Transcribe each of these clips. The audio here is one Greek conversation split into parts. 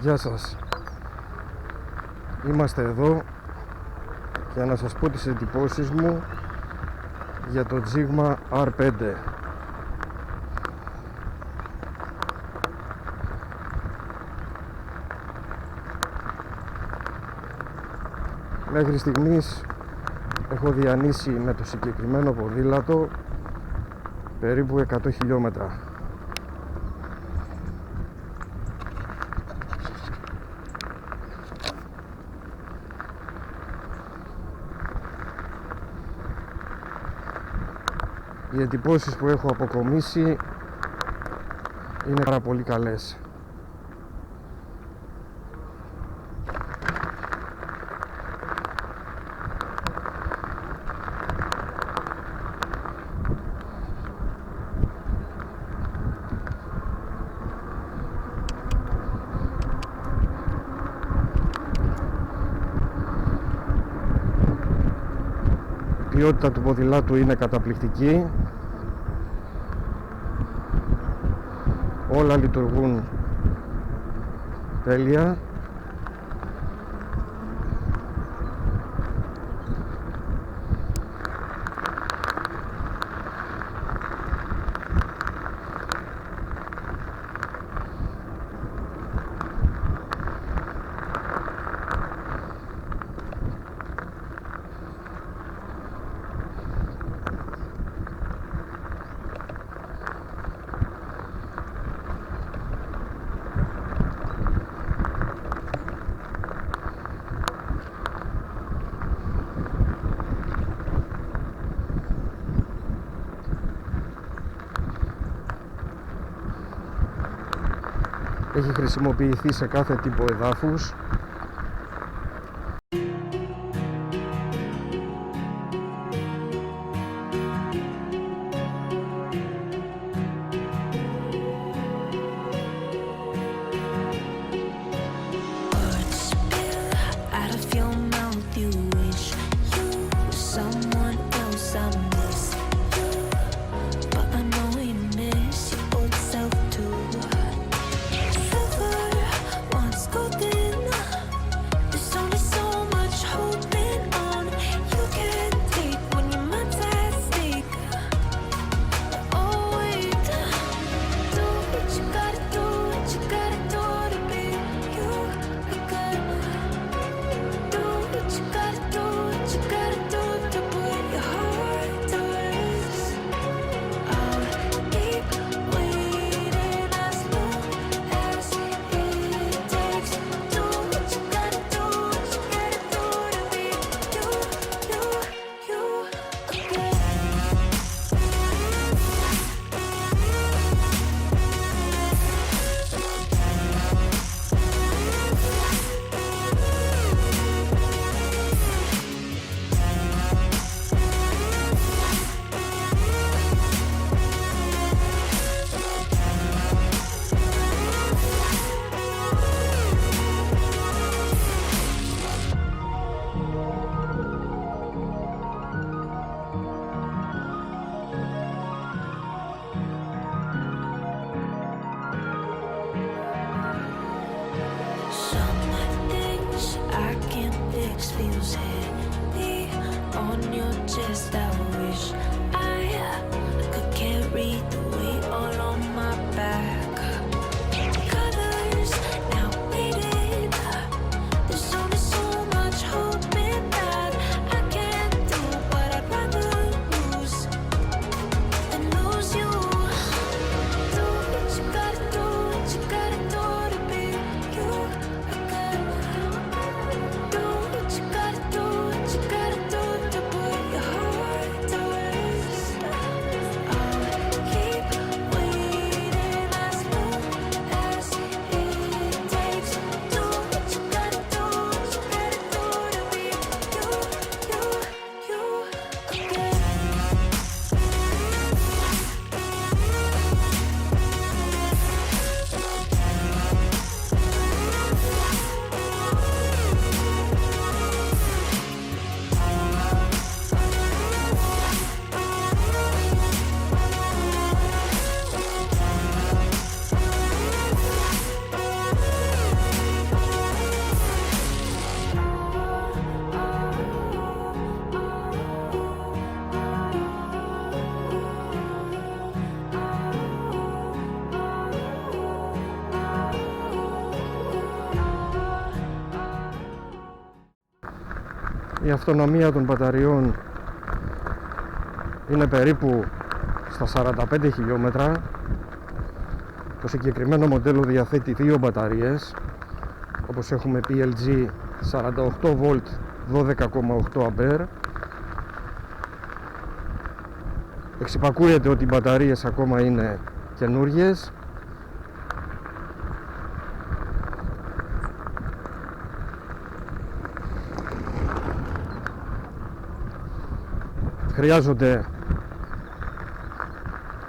Γεια σας. Είμαστε εδώ για να σας πω τις εντυπώσεις μου για το Sigma R5. Μέχρι στιγμής έχω διανύσει με το συγκεκριμένο ποδήλατο περίπου 100 χιλιόμετρα. Οι εντυπώσεις που έχω αποκομίσει είναι πάρα πολύ καλές. Η ποιότητα του ποδηλάτου είναι καταπληκτική. Όλα λειτουργούν τέλεια. Έχει χρησιμοποιηθεί σε κάθε τύπο εδάφους. Feels heavy on your chest. I wish I could carry the weight all on my back. Colors now faded. There's only so much hope in that. I can't do what I'd rather lose than lose you. Do what you gotta do, what you gotta do to be you. Do what you gotta do to put your heart to rest. Η αυτονομία των μπαταριών είναι περίπου στα 45 χιλιόμετρα. Το συγκεκριμένο μοντέλο διαθέτει δύο μπαταρίες, όπως έχουμε PLG 48V 12,8A. Εξυπακούεται ότι οι μπαταρίες ακόμα είναι καινούργιες. Χρειάζονται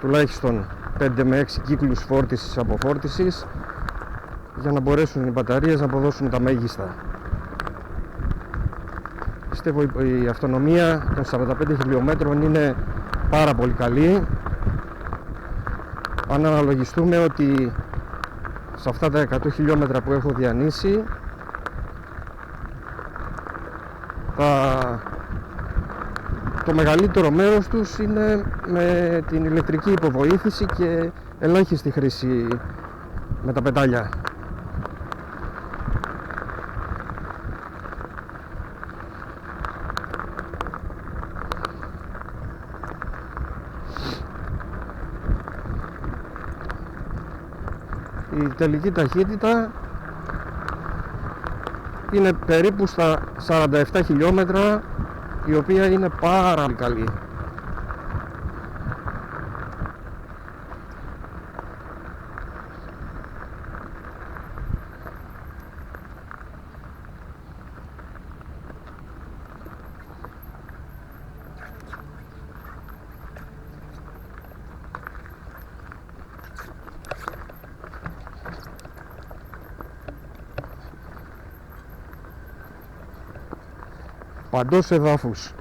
τουλάχιστον 5 με 6 κύκλους φόρτισης αποφόρτισης για να μπορέσουν οι μπαταρίες να αποδώσουν τα μέγιστα. Πιστεύω η αυτονομία των 45 χιλιόμετρων είναι πάρα πολύ καλή, αν αναλογιστούμε ότι σε αυτά τα 100 χιλιόμετρα που έχω διανύσει το μεγαλύτερο μέρος τους είναι με την ηλεκτρική υποβοήθηση και ελάχιστη χρήση με τα πετάλια. Η τελική ταχύτητα είναι περίπου στα 47 χιλιόμετρα, η οποία είναι πάρα πολύ καλή. Παντός εδάφους.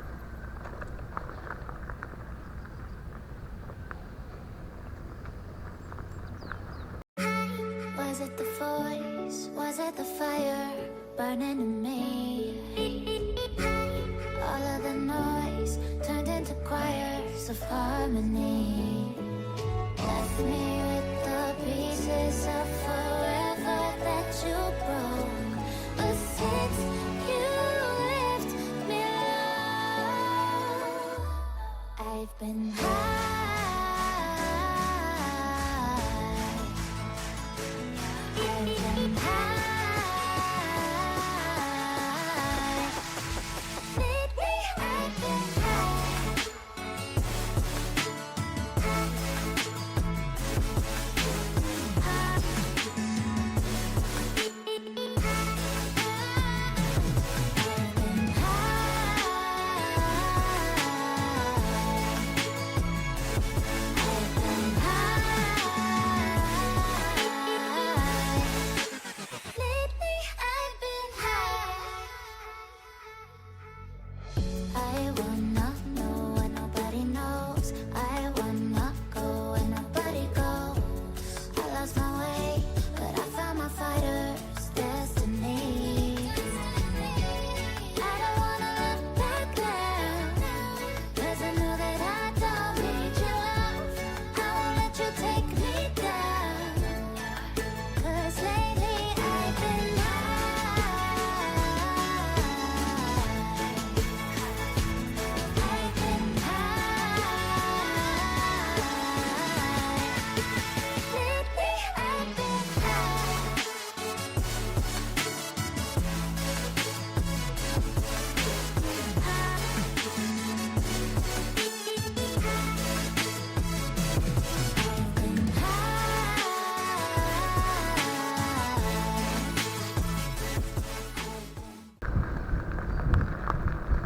Was it the voice? Was it the fire burning in me? All of the noise turned into choirs of harmony. Left me with the pieces of forever that you broke. But since you left me alone, I've been high.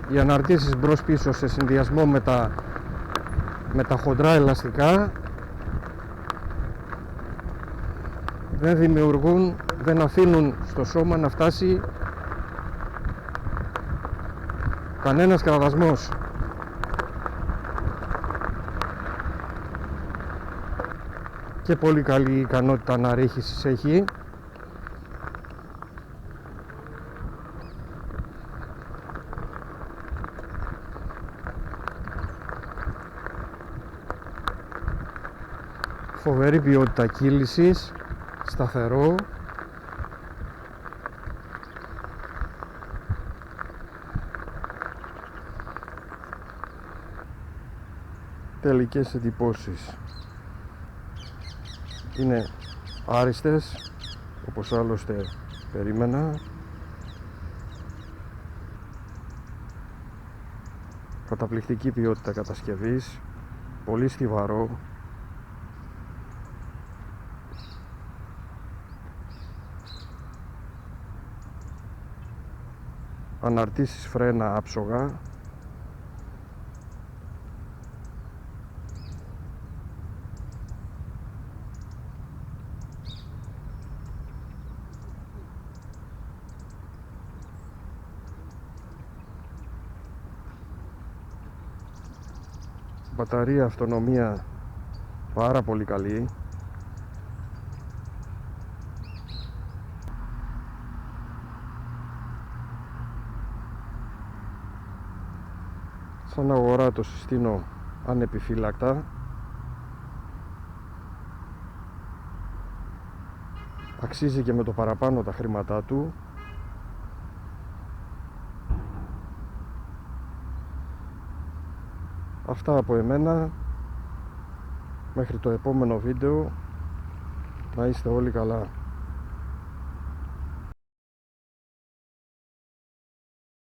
Οι αναρτήσεις μπρος πίσω σε συνδυασμό με τα χοντρά ελαστικά δεν αφήνουν στο σώμα να φτάσει κανένας κραδασμός. Και πολύ καλή ικανότητα αναρρίχησης έχει. Φοβερή ποιότητα κύλησης, σταθερό. τελικές εντυπώσεις. Είναι άριστες, όπως άλλωστε περίμενα. Καταπληκτική ποιότητα κατασκευής, πολύ στιβαρό. Αναρτήσεις φρένα άψογα. Μπαταρία αυτονομία πάρα πολύ καλή. Σαν αγορά το συστήνω ανεπιφύλακτα. Αξίζει και με το παραπάνω τα χρήματά του. Αυτά από εμένα. Μέχρι το επόμενο βίντεο. Να είστε όλοι καλά.